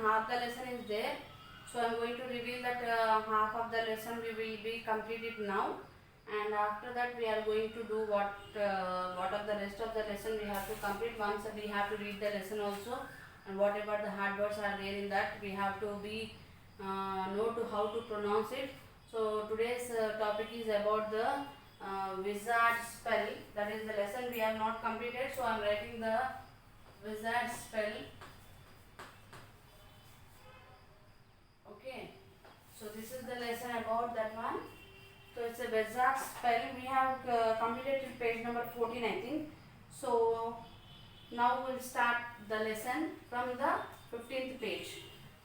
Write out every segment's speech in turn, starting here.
half the lesson is there. So I am going to reveal that half of the lesson we will be completed now, and after that we are going to do what of the rest of the lesson we have to complete. Once we have to read the lesson also, and whatever the hard words are there in that we have to be know to how to pronounce it. So today's topic is about the wizard spell. That is the lesson we have not completed. So I am writing the wizard spell. Okay. So this is the lesson about that one. So it's a wizard spell. We have completed till page number 14, I think. So now we'll start the lesson from the 15th page.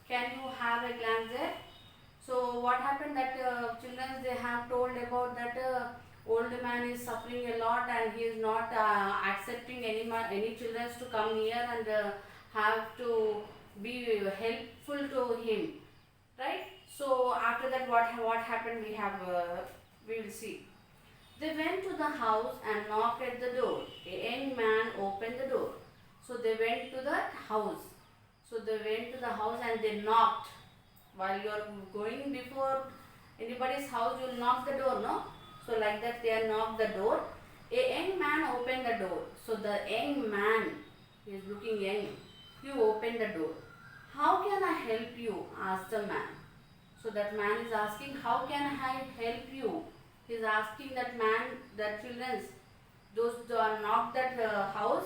Can you have a glance there? So what happened that children, they have told about that old man is suffering a lot and he is not accepting any children to come near and have to be helpful to him, right? So after that what happened we will see. They went to the house and knocked at the door. A young man opened the door. So they went to the house. So they went to the house and they knocked. While you are going before anybody's house, you will knock the door, no? So like that they knocked the door. A young man opened the door. So the young man, he is looking young, he opened the door. How can I help you? Asked the man. So that man is asking, how can I help you? He is asking that man, that children, those who are knocked that house,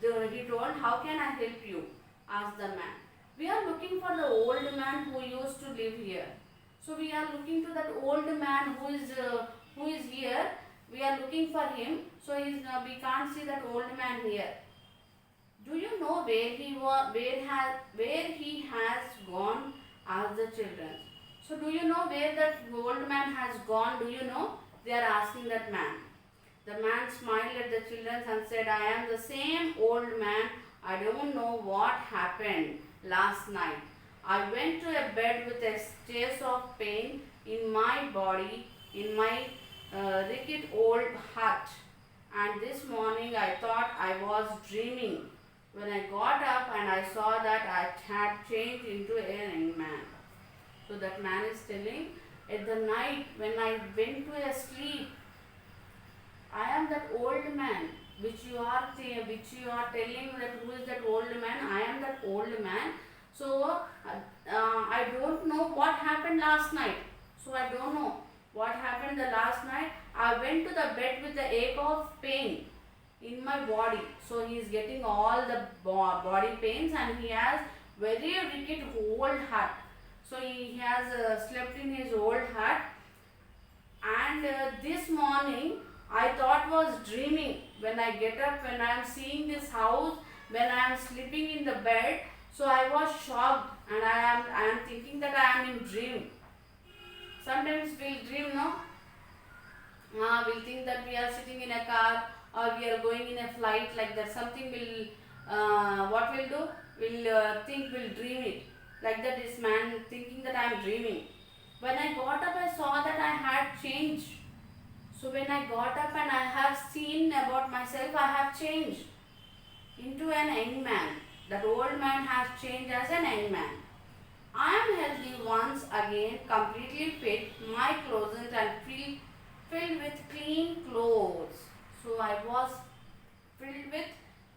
he told, how can I help you? Asked the man. We are looking for the old man who used to live here. So we are looking to that old man who is here. We are looking for him. So we can't see that old man here. Do you know where he has gone? Asked the children. So do you know where that old man has gone? Do you know? They are asking that man. The man smiled at the children and said, I am the same old man. I don't know what happened last night. I went to a bed with a trace of pain in my body, in my rickety old hut. And this morning I thought I was dreaming. When I got up and I saw that I had changed into a young man. So that man is telling, at the night when I went to a sleep, I am that old man which you are telling that who is that old man. I am that old man. So I don't know what happened last night. So I don't know what happened the last night. I went to the bed with the ache of pain in my body. So he is getting all the body pains and he has very wicked old heart. So he has slept in his old hut, and this morning I thought was dreaming. When I get up, when I am seeing this house, when I am sleeping in the bed, so I was shocked and I am thinking that I am in dream. Sometimes we'll dream, no? We'll think that we are sitting in a car or we are going in a flight like that. Something will, what we'll do? We'll think, we'll dream it. Like that, this man thinking that I am dreaming. When I got up, I saw that I had changed. So when I got up and I have seen about myself, I have changed into an young man. That old man has changed as an young man. I am healthy once again, completely fit, my closet and filled with clean clothes. So I was filled with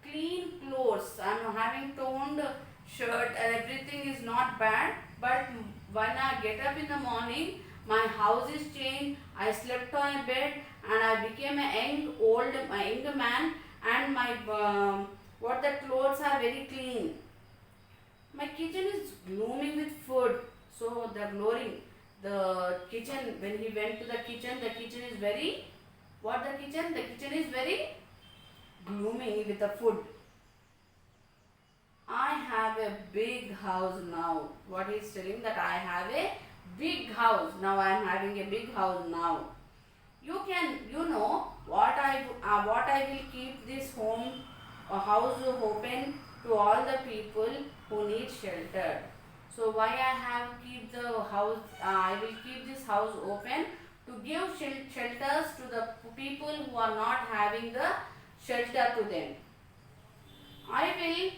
clean clothes. I am having toned shirt and everything is not bad, but when I get up in the morning, my house is changed. I slept on a bed and I became a young man, and my the clothes are very clean. My kitchen is gloomy with food. So the kitchen, when he went to the kitchen is very, the kitchen is very gloomy with the food. I have a big house now. What he is telling, that I have a big house. Now I am having a big house now. You know what I will keep this house open to all the people who need shelter. So why I have keep the house? I will keep this house open to give shelters to the people who are not having the shelter to them. I will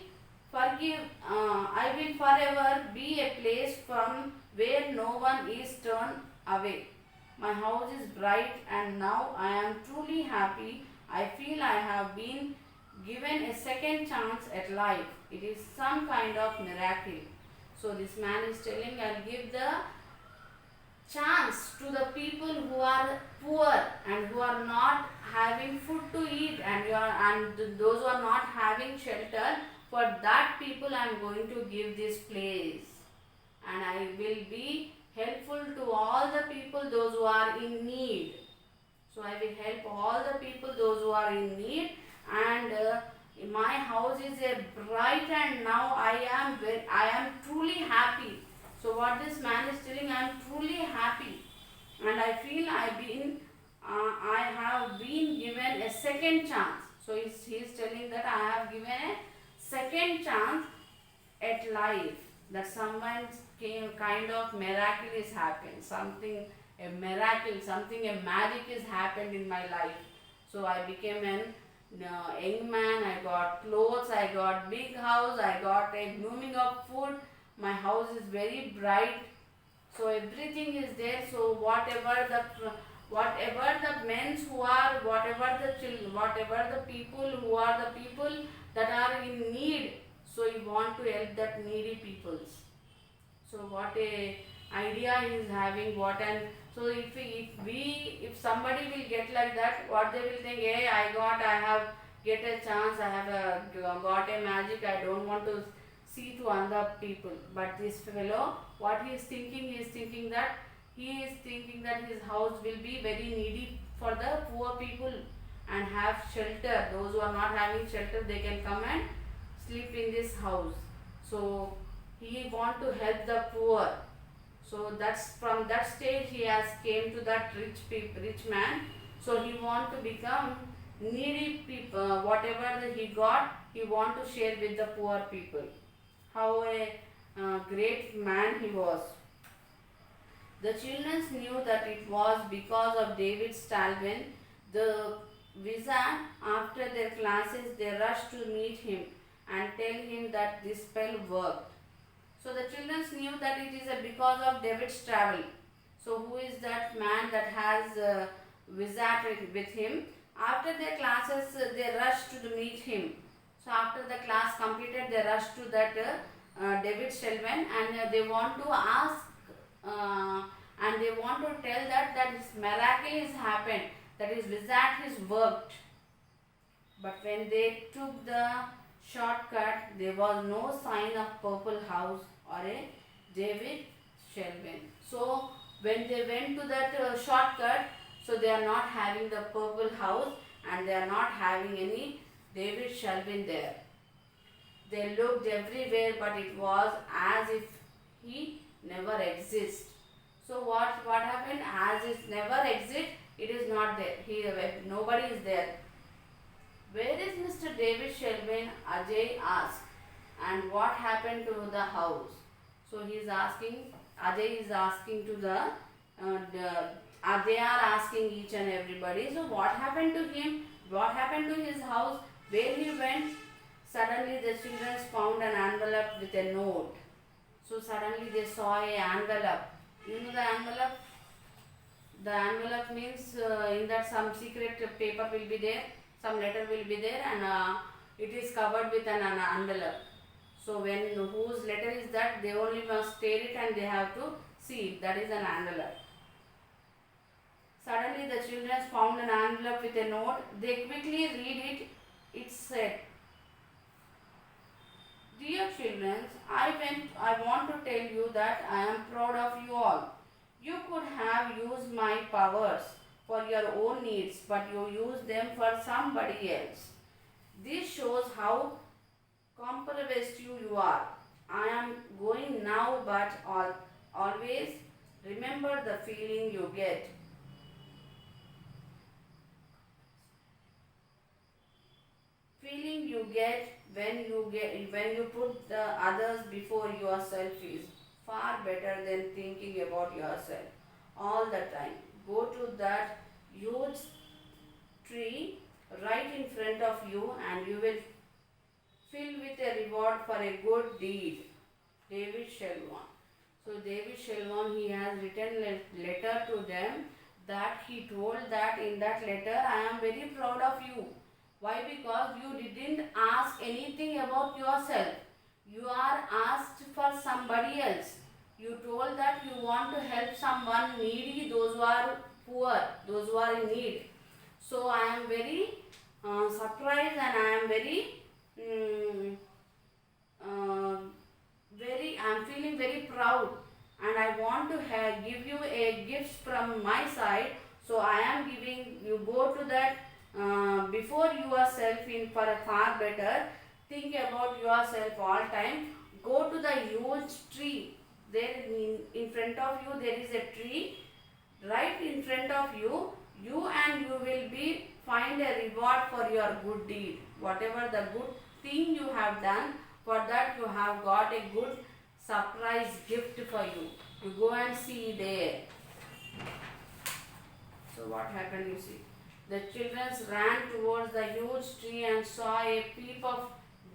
Forgive, I will forever be a place from where no one is turned away. My house is bright and now I am truly happy. I feel I have been given a second chance at life. It is some kind of miracle. So this man is telling, I'll give the chance to the people who are poor and who are not having food to eat, and those who are not having shelter. For that people I am going to give this place, and I will be helpful to all the people those who are in need. So I will help all the people those who are in need, and my house is a bright and now I am truly happy. So what this man is telling, I am truly happy, and I feel I have been given a second chance. So he is telling that I have given a second chance at life. That someone's kind of miracle is happened. Something a miracle, something a magic is happened in my life. So I became an young man. I got clothes. I got big house. I got a blooming of food. My house is very bright, so everything is there. So whatever the men who are, whatever the children, whatever the people who are the people that are in need, so you want to help that needy peoples. So what a idea he is having. What and so if somebody will get like that, what they will think, hey, I have get a chance, I have got a magic, I don't want to see to other people. But this fellow, what he is thinking that his house will be very needy for the poor people and have shelter. Those who are not having shelter, they can come and sleep in this house. So he want to help the poor. So that's from that stage he has came to that rich man. So he want to become needy people. Whatever that he got, he want to share with the poor people. How a great man he was. The children knew that it was because of David Stalvin, the wizard. After their classes, they rushed to meet him and tell him that this spell worked. So the children knew that it is because of David's travel. So who is that man that has wizard with him? After their classes, they rushed to meet him. So after the class completed, they rushed to that David Shelven, and they want to ask and they want to tell that his miracle has happened, that his wizard has worked. But when they took the shortcut, there was no sign of purple house or a David Shelven. So when they went to that shortcut, so they are not having the purple house and they are not having any David Shelven there. They looked everywhere, but it was as if he never exists. So what happened? As it never exists, it is not there. Nobody is there. Where is Mr. David Shelven? Ajay asked. And what happened to the house? So he is asking. Ajay is asking to they are asking each and everybody. So what happened to him? What happened to his house? Where he went? Suddenly the children found an envelope with a note. So suddenly they saw an envelope. You know the envelope? The envelope means in that some secret paper will be there, some letter will be there, and it is covered with an envelope. So when whose letter is that, they only must tear it and they have to see it. That is an envelope. Suddenly the children found an envelope with a note. They quickly read it. It said, "Dear children, I want to tell you that I am proud of you all. You could have used my powers for your own needs, but you used them for somebody else. This shows how compromised you are. I am going now, but always remember the feeling you get. Feeling you get when you put the others before yourself is far better than thinking about yourself all the time. Go to that huge tree right in front of you and you will filled with a reward for a good deed. David Shelwan. So David Shelwan, he has written a letter to them, that he told that in that letter, I am very proud of you. Why? Because you didn't ask anything about yourself. You are asked for somebody else. You told that you want to help someone needy, those who are poor, those who are in need. So I am very surprised, and I am very I am feeling very proud, and I want to give you a gift from my side. So I am giving you, go to that before yourself in for a far better. Think about yourself all time. Go to the huge tree. There in front of you there is a tree. Right in front of you, you will be find a reward for your good deed. Whatever the good thing you have done, for that you have got a good surprise gift for you. You go and see there. So what happened, you see? The children ran towards the huge tree and saw a heap of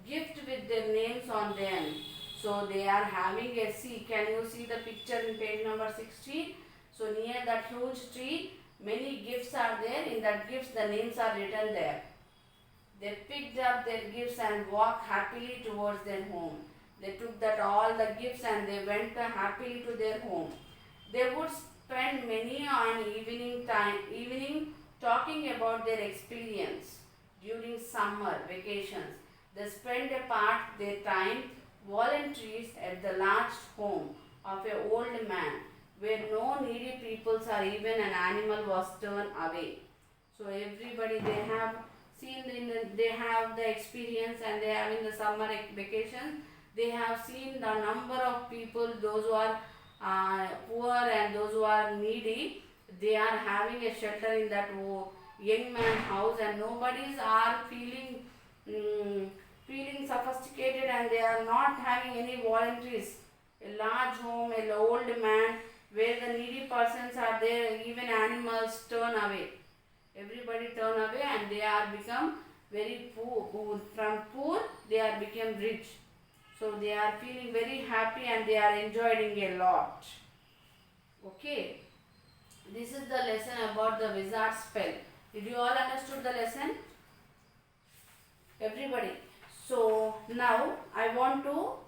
gift with their names on them. So they are having a see. Can you see the picture in page number 16? So near that huge tree, many gifts are there. In that gifts, the names are written there. They picked up their gifts and walked happily towards their home. They took that all the gifts and they went happily to their home. They would spend many an evening talking about their experience during summer vacations. They spent a part their time volunteers at the large home of an old man, where no needy peoples or even an animal was turned away. So everybody, they have seen they have the experience, and they have in the summer vacation, they have seen the number of people, those who are poor and those who are needy. They are having a shelter in that young man's house, and nobodies are feeling sophisticated, and they are not having any volunteers. A large home, an old man, where the needy persons are there, even animals turn away. Everybody turn away, and they are become very poor. From poor, they are become rich. So they are feeling very happy, and they are enjoying a lot. Okay. This is the lesson about the wizard spell. Did you all understood the lesson? Everybody. So now I want to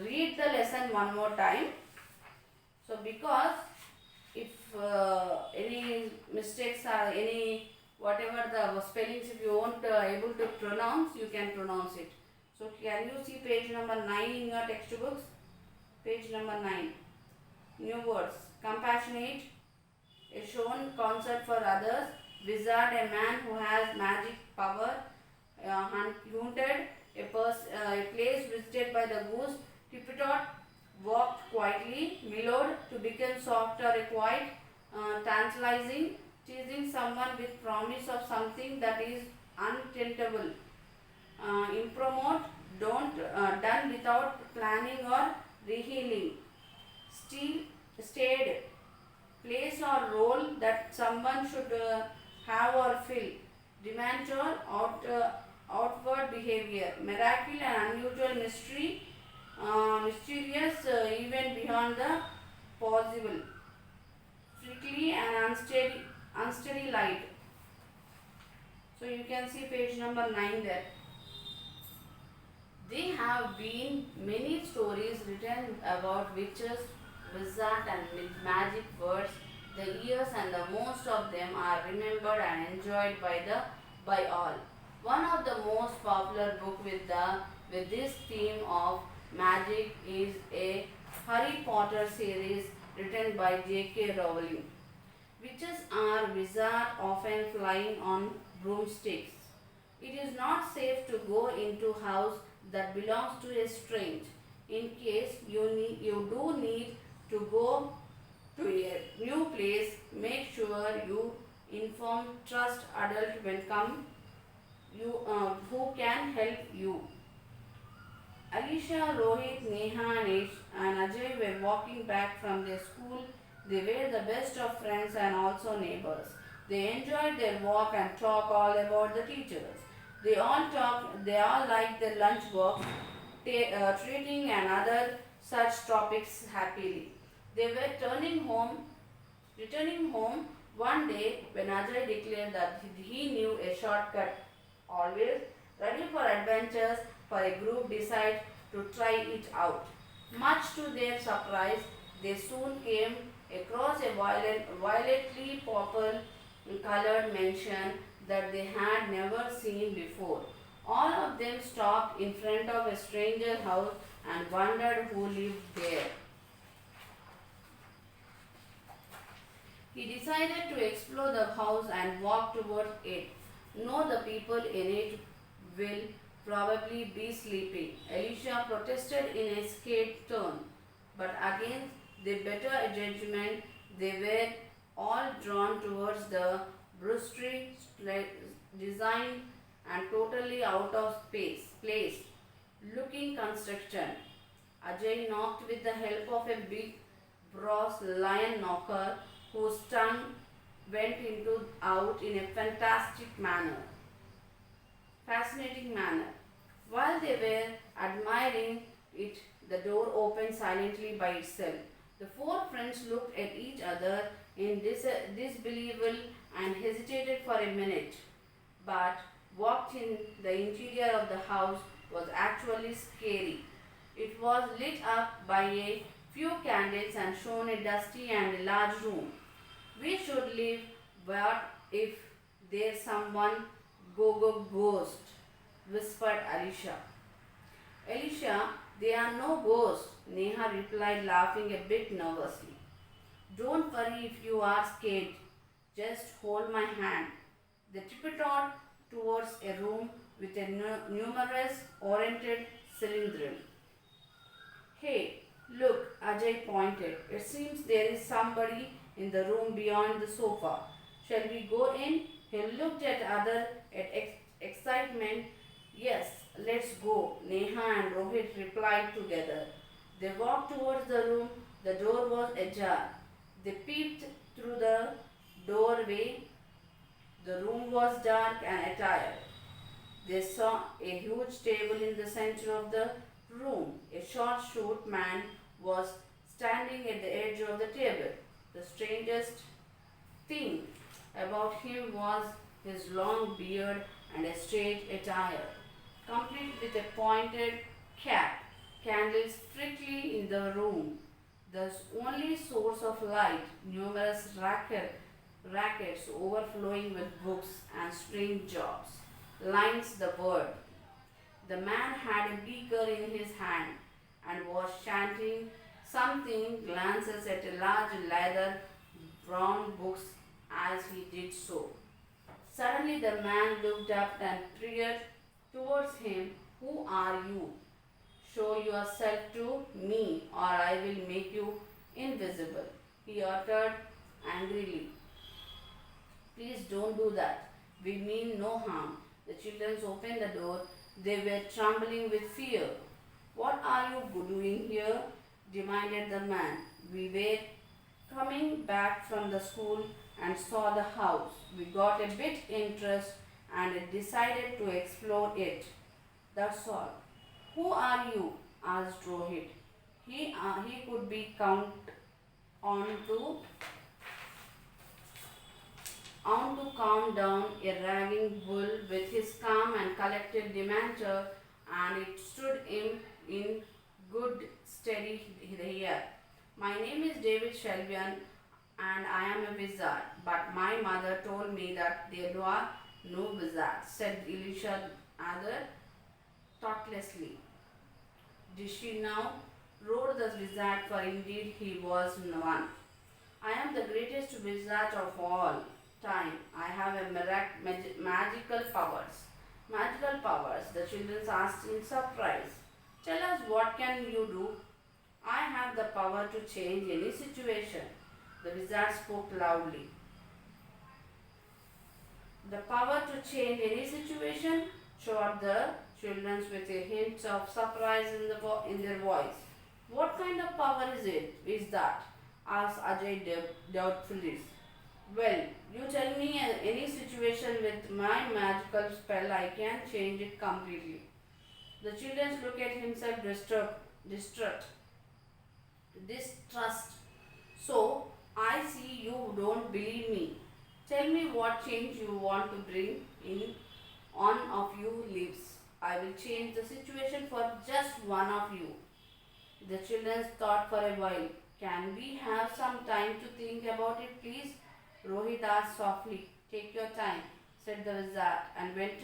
read the lesson one more time. So because if any mistakes or any whatever the spellings, if you won't able to pronounce, you can pronounce it. So can you see page number 9 in your textbooks? Page number 9. New words. Compassionate, a shown concert for others. Wizard, a man who has magic power. Haunted, a place visited by the goose. Tiptoed, walked quietly. Mellowed, to become soft or quiet. Tantalizing, teasing someone with promise of something that is unattainable. Impromote, done without planning or rehealing. Stayed, place or role that someone should have or fill. Dementor, outward behavior. Miracle, and unusual mystery. Mysterious, even beyond the possible. Prickly and unsteady light. So you can see page number 9 there. There have been many stories written about witches, wizards, and magic words. The years, and the most of them are remembered and enjoyed by all. One of the most popular book with this theme of magic is a Harry Potter series written by J.K. Rowling. Witches are wizards, often flying on broomsticks. It is not safe to go into house that belongs to a stranger. In case you do need to go to a new place, make sure you inform trust adult when come who can help you. Alicia, Rohit, Neha, and Ajay were walking back from their school. They were the best of friends and also neighbors. They enjoyed their walk and talked all about the teachers. They all like the lunchbox, treating and other such topics happily. They were returning home one day when Ajay declared that he knew a shortcut. Always ready for adventures, for a group decide to try it out. Much to their surprise, they soon came across a violetly purple colored mansion that they had never seen before. All of them stopped in front of a stranger house and wondered who lived there. He decided to explore the house and walk towards it. No, the people in it will probably be sleeping. Alicia protested in a scared tone, but against the better judgment, they were all drawn towards the brushy design and totally out of place looking construction. Ajay knocked with the help of a big brass lion knocker whose tongue went into out in a fascinating manner. While they were admiring it, the door opened silently by itself. The four friends looked at each other in disbelief and hesitated for a minute, but walked in the interior of the house was actually scary. It was lit up by a few candles and shown a dusty and large room. We should leave. What if there's someone go ghost? Whispered Alicia. Alicia, there are no ghosts, Neha replied, laughing a bit nervously. Don't worry if you are scared. Just hold my hand. They tiptoed towards a room with a numerous oriented cylinder. Hey, look, Ajay pointed. It seems there is somebody in the room beyond the sofa. Shall we go in? He looked at other at excitement. Yes, let's go. Neha and Rohit replied together. They walked towards the room. The door was ajar. They peeped through the doorway. The room was dark and attired. They saw a huge table in the center of the room. A short man was standing at the edge of the table. The strangest thing about him was his long beard and a straight attire, complete with a pointed cap. Candles flickering in the room. The only source of light, numerous rackets overflowing with books and strange jobs, lines the word. The man had a beaker in his hand and was chanting something, glances at a large leather brown books as he did so. Suddenly the man looked up and peered towards him. Who are you? Show yourself to me or I will make you invisible, he uttered angrily. Please don't do that. We mean no harm. The children opened the door. They were trembling with fear. What are you doing here? Demanded the man. We were coming back from the school and saw the house. We got a bit interest and decided to explore it. That's all. Who are you? Asked Rohit. He could be count on to calm down a raving bull with his calm and collected demeanor, and it stood him in good steady here. My name is David Shelvian and I am a wizard, but my mother told me that there were no wizards, said Elisha rather thoughtlessly. Did she now? Roared the wizard, for indeed he was one. I am the greatest wizard of all time. I have a magical powers. Magical powers, the children asked in surprise. Tell us, what can you do? I have the power to change any situation. The wizard spoke loudly. The power to change any situation, shouted the children with a hint of surprise in their voice. What kind of power is that? Asked Ajay doubtfully. Well, you tell me any situation with my magical spell, I can change it completely. The children look at himself distraught, distrust. So, I see you don't believe me. Tell me what change you want to bring in one of you lives. I will change the situation for just one of you. The children thought for a while. Can we have some time to think about it, please? Rohit asked softly. Take your time, said the wizard, and went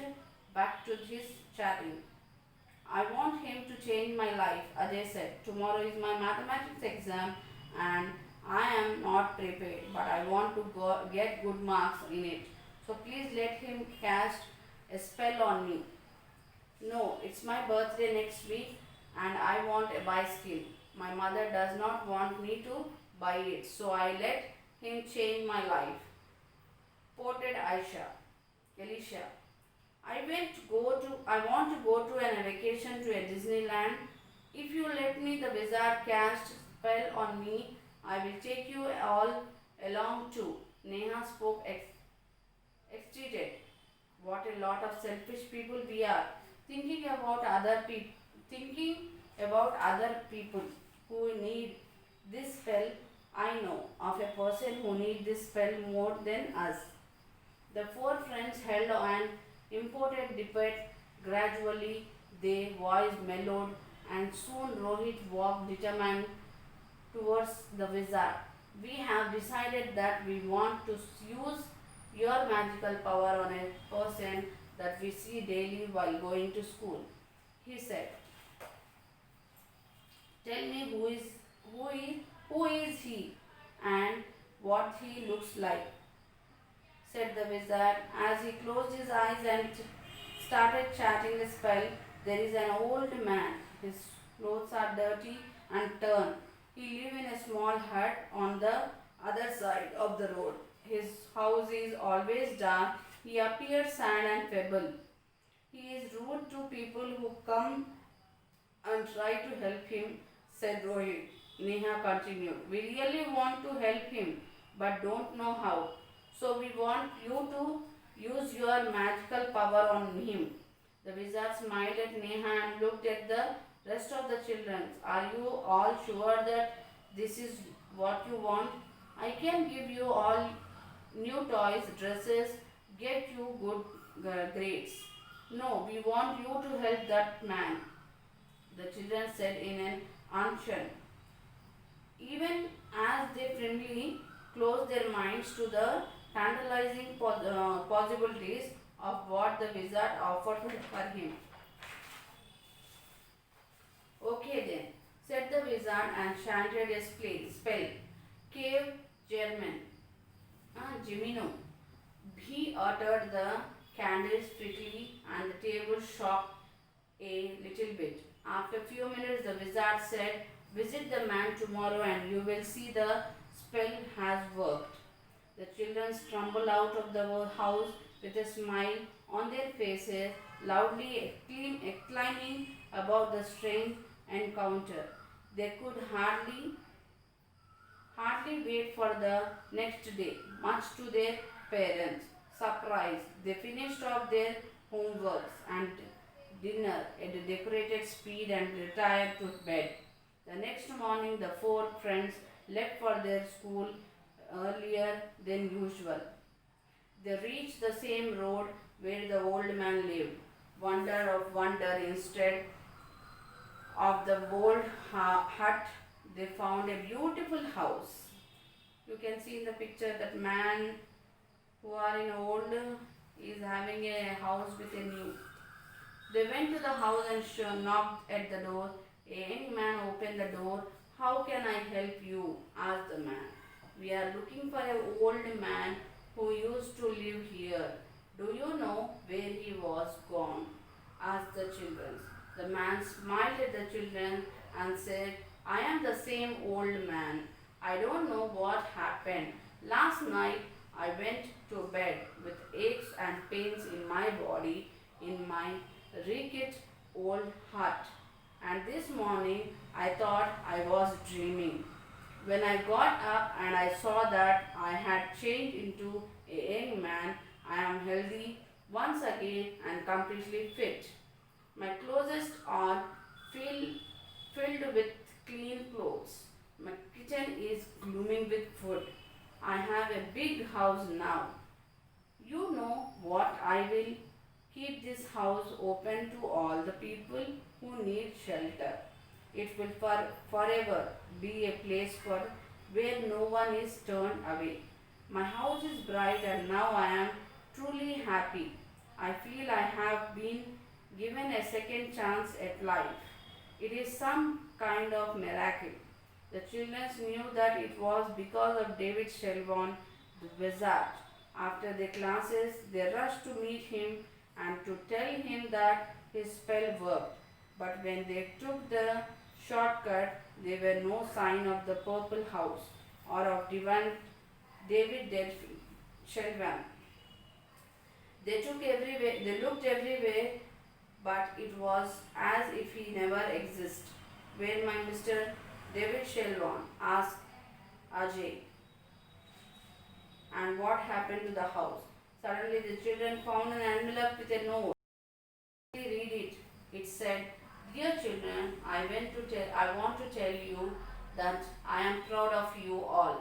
back to his chatting. I want him to change my life, Ajay said. Tomorrow is my mathematics exam and I am not prepared, but I want to get good marks in it. So please let him cast a spell on me. No, it's my birthday next week and I want a bicycle. My mother does not want me to buy it, so I let him change my life. Ported Elisha. I want to go to a vacation to a Disneyland. If you let me the wizard cast spell on me, I will take you all along too. Neha spoke excited. What a lot of selfish people we are. Thinking about other people who need this spell. I know of a person who needs this spell more than us. The four friends held an important debate. Gradually, their voice mellowed, and soon Rohit walked determined towards the wizard. We have decided that we want to use your magical power on a person that we see daily while going to school. He said, tell me who is he and what he looks like, said the wizard. As he closed his eyes and started chatting a spell, there is an old man. His clothes are dirty and torn. He lives in a small hut on the other side of the road. His house is always dark. He appears sad and feeble. He is rude to people who come and try to help him, said Rohit. Neha continued. We really want to help him, but don't know how. So we want you to use your magical power on him. The wizard smiled at Neha and looked at the rest of the children. Are you all sure that this is what you want? I can give you all new toys, dresses, get you good grades. No, we want you to help that man, the children said in an unction. Even as they firmly closed their minds to the tantalizing possibilities of what the wizard offered for him. Okay then, said the wizard and chanted a spell. Cave German. Gemino. He uttered the candles quickly and the table shook a little bit. After a few minutes, the wizard said, visit the man tomorrow and you will see the spell has worked. The children stumbled out of the house with a smile on their faces, loudly exclaiming about the strange encounter. They could hardly wait for the next day, much to their parents' surprise. They finished off their homeworks and dinner at a decorated speed and retired to bed. The next morning, the four friends left for their school earlier than usual. They reached the same road where the old man lived. Wonder of wonder, instead of the old hut, they found a beautiful house. You can see in the picture that man who are in old is having a house with a new. They went to the house and knocked at the door. A young man opened the door. How can I help you? Asked the man. We are looking for an old man who used to live here. Do you know where he was gone? Asked the children. The man smiled at the children and said, I am the same old man. I don't know what happened. Last night I went to bed with aches and pains in my body in my rickety old hut. And this morning I thought I was dreaming. When I got up and I saw that I had changed into a young man, I am healthy once again and completely fit. My closets are filled with clean clothes. My kitchen is blooming with food. I have a big house now. You know what I will keep this house open to all the people who need shelter. It will forever be a place for where no one is turned away. My house is bright and now I am truly happy. I feel I have been given a second chance at life. It is some kind of miracle. The children knew that it was because of David Shelvan, the wizard. After the classes, they rushed to meet him and to tell him that his spell worked. But when they took the shortcut, there were no sign of the purple house or of divine David Shelvan. They looked everywhere, but it was as if he never existed. Where my Mr. David Shelvan? Asked Ajay. And what happened to the house? Suddenly the children found an envelope with a note. They read it. It said, "Dear children, I want to tell you that I am proud of you all.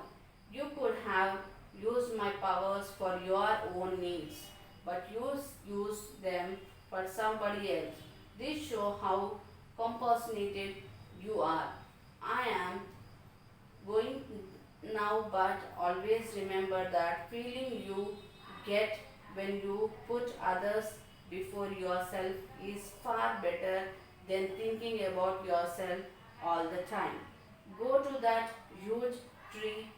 You could have used my powers for your own needs, but you used them for somebody else. This shows how compassionate you are. I am going now, but always remember that feeling you get when you put others before yourself is far better than thinking about yourself all the time. Go to that huge tree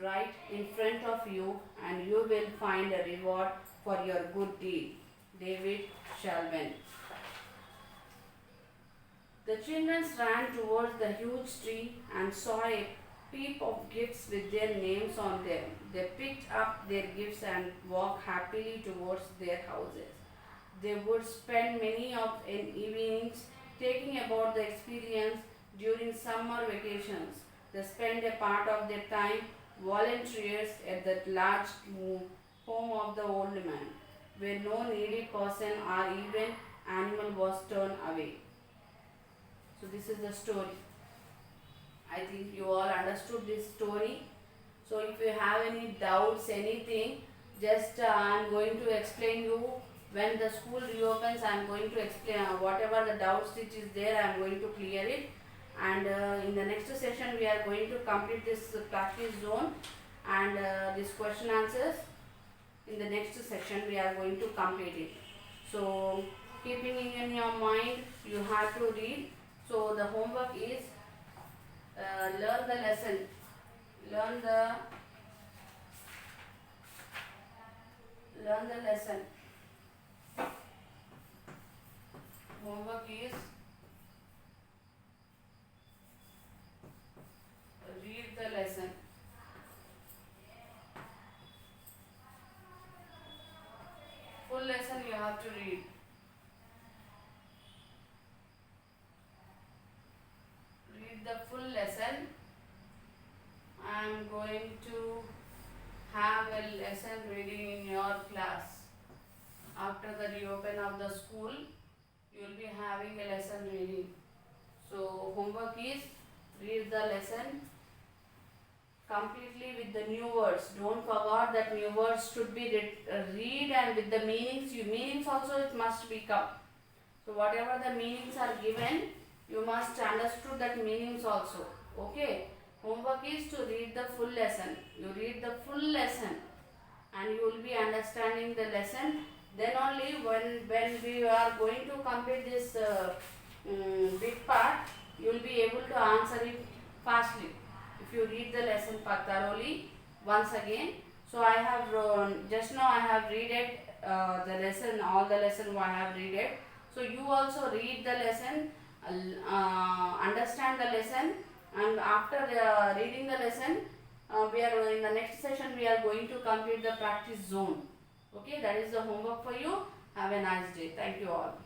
right in front of you and you will find a reward for your good deed." David Shelvan. The children ran towards the huge tree and saw a heap of gifts with their names on them. They picked up their gifts and walked happily towards their houses. They would spend many of an evenings talking about the experience during summer vacations. They spent a part of their time volunteers at the large home of the old man, where no needy person or even animal was turned away. So this is the story. I think you all understood this story. So if you have any doubts, anything, just I am going to explain you when the school reopens. I am going to explain whatever the doubts which is there. I am going to clear it. And in the next session we are going to complete this practice zone and this question answers. In the next session we are going to complete it. So keeping in your mind, you have to read. So the homework is learn the lesson. Learn the lesson. Homework is read the lesson. Full lesson you have to read. Read the full lesson. I am going to have a lesson reading in your class. After the reopen of the school, you will be having a lesson reading. So homework is read the lesson completely with the new words. Don't forget that new words should be read and with the meanings. Meanings also it must be come. So whatever the meanings are given, you must understood that meanings also. Okay. Homework is to read the full lesson. You read the full lesson and you will be understanding the lesson. Then only when we are going to complete this big part, you will be able to answer it fastly. If you read the lesson thoroughly once again. So I have just now I have read it the lesson, all the lesson I have read it. So you also read the lesson, understand the lesson, and after reading the lesson, we are in the next session we are going to complete the practice zone. Okay, that is the homework for you. Have a nice day. Thank you all.